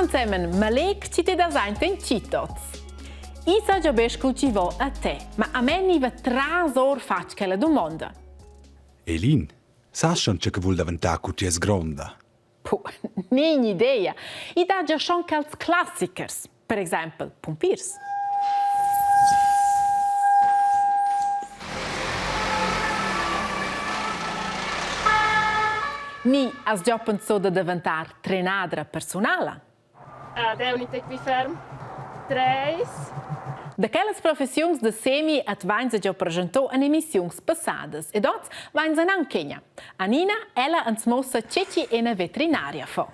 semmen malec ci te da sein ten citots. I sa già besco ci vo a te, ma a me ni va 3 ore fac che la domanda. Elin, sa schon che vuol diventare cutie sgronda? Puh, ni idea. I da già schon cals klassikers, per esempio, pompiers. Ni has già pensato di diventare trenadra personale. Deunite qui ferm. 3. Da quelles professioni de semi advain già presentò in emissioni passate e dort vain se anche. Anina, ella ens mossa ceci una veterinaria fa.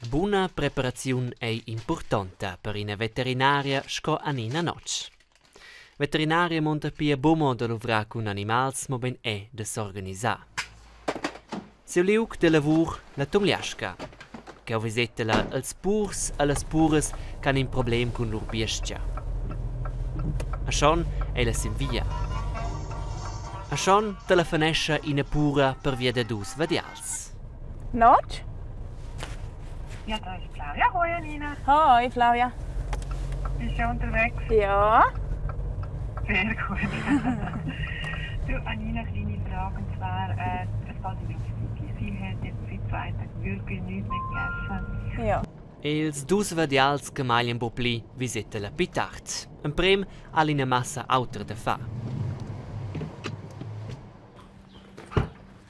Buona preparazione è importante per una veterinaria sco Anina Notch. Veterinaria monta pia bomo da lavorare con animali, ma ben è da s'organizzare. Se liuk de lavur la tomliasca, che visitela als purs e las pures che hanno un problem con lor bestia. A schon è la Silvia. A schon telefonesce in pura per via de dus vadials. Notch? Ja, da ist Claudia. Hoi, Anina. Hoi, Flavia. Bist du unterwegs? Ja? Sehr gut. Du, Anina, kleine Frage. Und zwar, es geht um die Sie hat jetzt seit 2 Tagen wirklich nichts mehr gegessen. Ja. Els dus vadials che maglian bopli visitela pitart. Un prem all'ina massa auter da fa.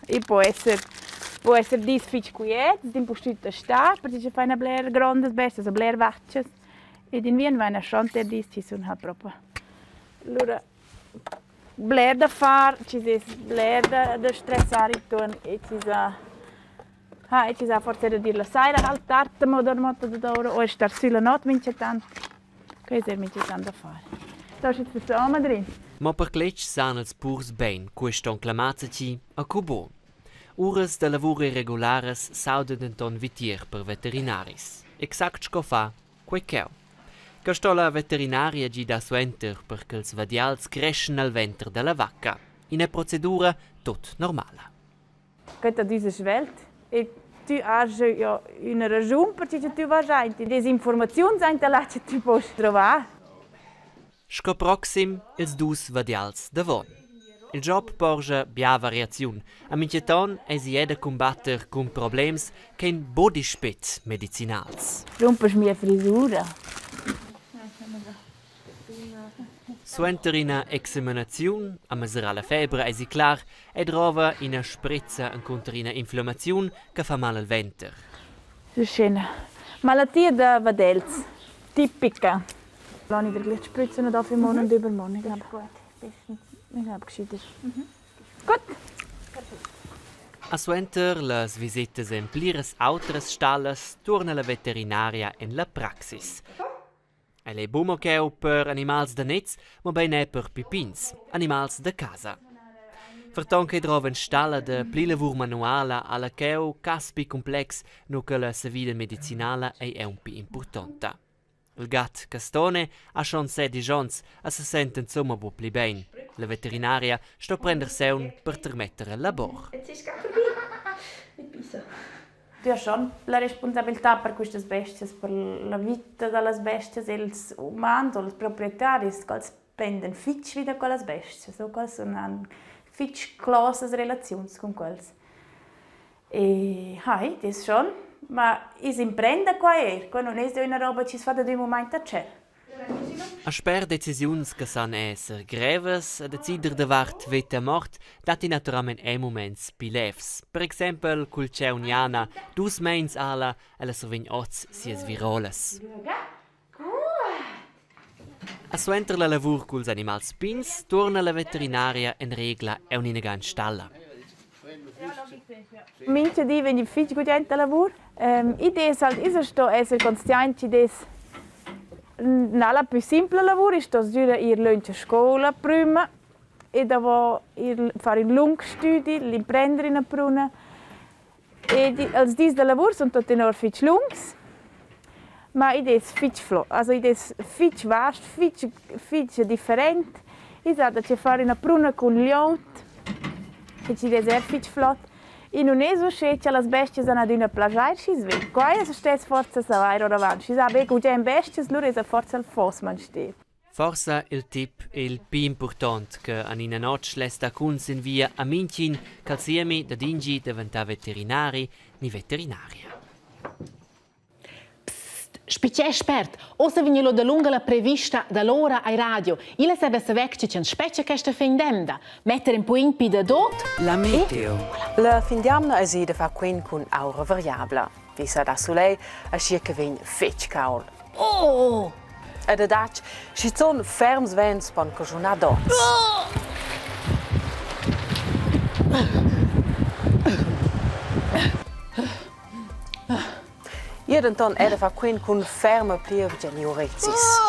E può essere disfici quiet, din postüta sta, perché ci fai una bler grandes bestes, so bler vaccias. E din vien vai na schonter dis ci sun halt proprio. Allora, bler da far, ci ses bler da stressare intorno e ci sa... e ci sa forse da dir la saira halt tarte mo dormota da ora, o star sulla not mince tant. Questo è mince tant da fare. Da ci zusammen drin. Ma per cletch san els purs ben, queston clamazaci a cubo. Ures de lavoro irregulares sauden denton vitier per veterinaris. Exact sco fa quei cheu. Castola veterinaria gi da suenter perché els vadials crescen al ventre della vacca. In una procedura tot normala. Questa diese Welt. E tu hai ja una ragione perché tu vai in disinformazione sein da lasci tu post trovare. Sco proxim els dus vadials davon. Il job porge bia variaziun. A minceton es jeda combatter con problems che in bodyspit medicinals. Rumpes mia frisura. Suenter ina examinaziun, a mesurar la febbre esi clar, e trova ina sprizza incontra ina inflammaziun che fa mal al venter. So schön. Malattia da Vadels. Tipica. Lass ich dir gleich spritzen da für morgen und übermorgen. Ich glaube, ich glaube, gescheiter. Gut. A suenter las visitas en plires autres stalles torna la veterinaria en la praxis. Elle è bumo cheu per animals da netz, ma ben è per pipins, animals da casa. Verton che troven stalla de pli lavur manuala alla cheu caspi complex no che la sa vida medicinala è un pi importanta. Il gat Castone ha schon 16 ans e se sente insomma bu pli ben. La veterinaria sto prender seun per termettere il labor. Tu hai schon la responsabilità per queste bestie, per la vita delle bestie, els umans, els proprietaris, che prendono fitch wieder con le bestie, so che sono fitch close relazioni con quelle. E das schon, ma is imprenda qua non è una roba che si fa da un momento a c'è. A sper decisiuns che san esser greves a decider de vart veta mort dati naturalment moments pilefs. Per exempel cul c'è uniana 2 meins ala e la sovin oz sies viroles. A suenter la lavur culs animals pins torna la veterinaria en regla e un'inagan stalla. Mince di wenn ich fitch gut ent lavur. Idee halt is sto esser conscienti des nella più semplice lavoro è sto giura ir lunch a scuola prima e dopo fare il lungo studi, l'imprendere in pruna e als dis da lavoro sono tutti nur fitch lungs ma idee fitch flo, also idee fitch vast, fitch different. I sa da ci fare una pruna con liot che ci deve fitch flot E non è so che le bestie sono ad una plagiare si sveglia. Qua è stessa forza savare o avanti. Si sa che già in bestie loro è forza il fosman steht. Forse il tip è il più importante che Anina Notch lesta cuns in via a Minchin calziemi da dingi diventa veterinari ni veterinaria. Spicè spert, ossa vignelo da lunga la prevista da l'ora ai radio. Ila sebe se vec c'è un specie che sta fendemda. Mettere in point pi da dot. La meteo. La findiamna è sida fa quen con aura variabile. Visa da soleil a circa vegn fetch caul. Oh! E da dac, ci sono ferms vents pon cojuna dots. Jeden ton era fa quen con ferma plier genioretis.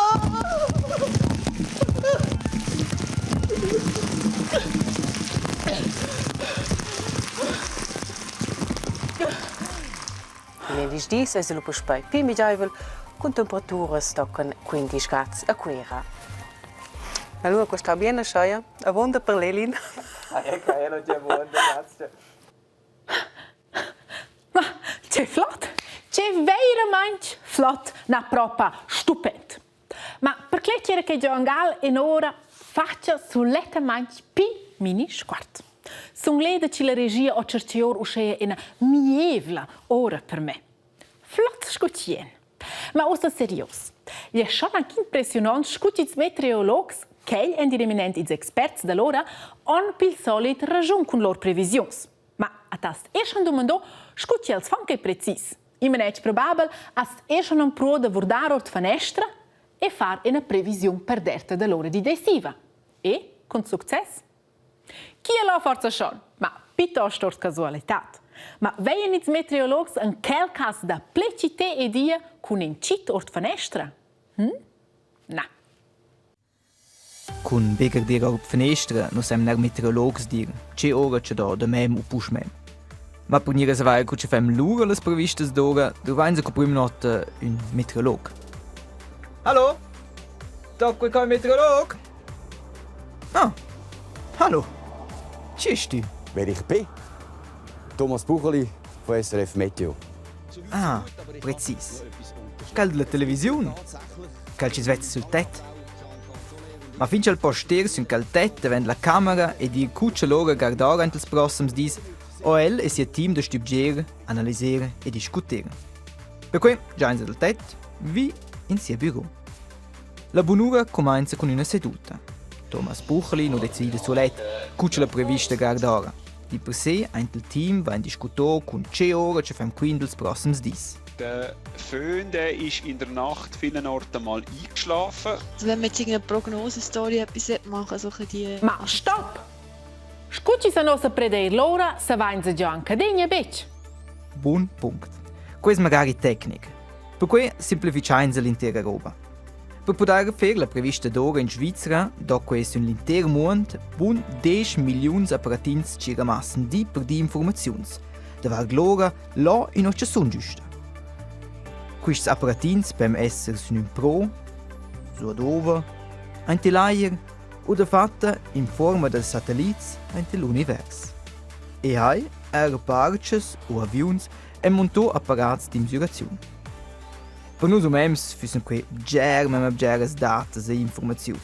Negli dis è solo per spy pimidiavel con temperature stocken 15 gradi a quera. Allora questa bene sciaia, a vonda per l'Elin. Non c'è buona, grazie. Ma c'è flott! C'è veramente flott, na propria stupend. Ma perché c'era che Giangal in ora faccia sull'etamente pi mini squart. Sono lede che la regia o certior uscea in mievla ora per me. Flott scutien. Ma ossa serios. Gli è schon anche impressionante scutis meteorologs che gli eminenti esperti da loro hanno pil solito ragione con loro previsioni. Ma a tast schon domandò scuti els fan che precis. Imenec probabile ast schon un pro da vordare ort finestra e far una previsione perderta da loro di decisiva. E con successo. Chi è la forza schon? Ma piuttosto ort casualità. Ma veien ils meteorologs in quel caso da plecite e dia con un cit ort finestra? Na. Con beger dir auf finestra, no sem ner meteorologs dir, che ora che da mem u push mem. Ma per nire savai che fem lura las previstas d'ora, du vain co prim not un meteorolog. Hallo? Da quel kein meteorolog? Ah. Hallo. Tschüss. Wer ich bin? Thomas Bucheli von SRF Meteo. Ah, precis. Cal la televisione. Cal ci svezza sul tet. Ma finché al poster sun cal tet vend la camera e dir cuccia loro guardare ant ils prossims dis o el e sia team de stupger, analysere e discutere. Per cui già in del tet vi in sia bureau. La bonura comincia con una seduta. Thomas Bucheli non decide solet cuccia la prevista guardare. Di per sé ant il team va in discutor con 10 ore che fem quindels prossims dis. Der Föhn ist in der Nacht vielen Orten mal eingeschlafen. Also wenn man jetzt irgendeine Prognosestory etwas machen sollte, die... Ma stopp! Scucci se non predeir l'ora, se vain se già anche degna bec. Buon punkt. Questa magari tecnica. Per cui semplificain se l'intera roba. Per poter fare la prevista d'ora in Svizzera, dopo questo l'intero mondo, buon 10 milioni di apparatins ci ramassen di per di informazioni. Da var l'ora là in occhio son giusta. Questi apparatins per essere su un pro, su ad over, un telayer o fatta in forma del satelliti dell'universo. E hai aeroparches o avions e montò apparati di misurazione. Per noi umems fussen qui germes date e informazioni.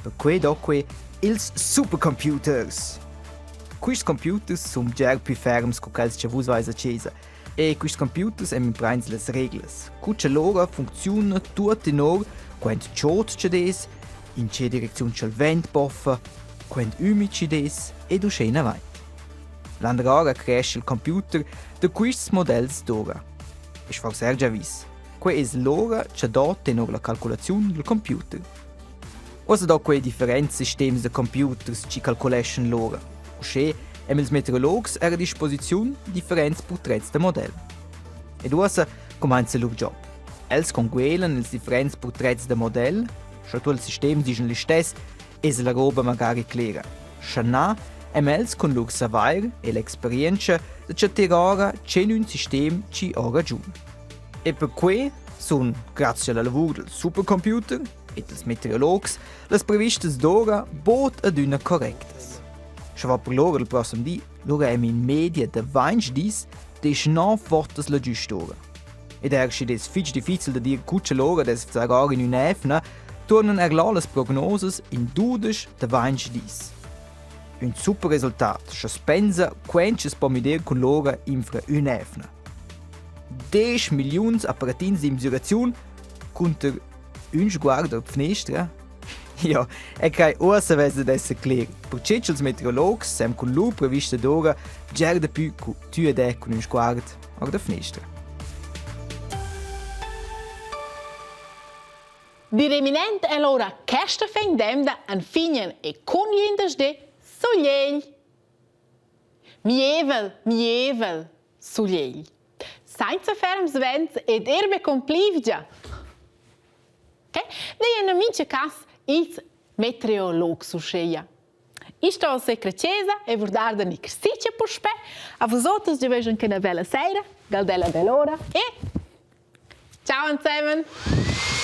Per cui dopo ils supercomputers. Questi computers sono già più fermi che quelli che voi avete accesi. E questi computers hanno preso le regole. Queste loro funzionano tutte in ora quando ciot c'è des, in che direzione c'è il vento boffa, quando umid c'è des e du scena vai. L'altra ora cresce il computer di questi modelli d'ora. E forse già visto. Questa è l'ora che dà tenore la calcolazione del computer. Ora da quei differenti sistemi di computers che calcolano l'ora. Ossia, haben els meteorologs a disposizione differenti porträts de modell. Ed ora comincia il loro job. Els conguelen els differenti porträts de modell, scho tu il sistema dicono li stessi, e se la roba magari clara. Scianà, els con loro savoir e l'esperienza di cercare c'è un sistema che ha ragione. E per cui sono, grazie al lavoro del supercomputer e dels meteorologs, le previste d'ora bot ad una correctas. Se va per loro il prossimo dì, Lura in media de 20 dis des 9 voltas la giustora. Ed erst des fitch difficil da dir cuccia l'ora des zagar in un'efna, tornen las prognoses in 12 de 20 dis. Un super resultat, che spensa quenches pomider con l'ora infra un'efna. 10 milions apparatins di misurazione contro un sguardo a finestra. Ja, e kai ossa vese desse clear. Per cecels meteorologs sem con lu prevista d'ora gerda più cu tu ed con un sguardo a da finestra. Di reminent è l'ora questa fendemda an finien e con jindes de sogliel. Mievel, sogliel. Senza ferms vents ed erbe complivgia. Okay? Dei in mince cas ils meteorolog suscheia. Isto è secrecesa e vordar da nicrsticia per spe. A vosotres de vejan che na bella sera, galdella dell'ora e ciao insieme!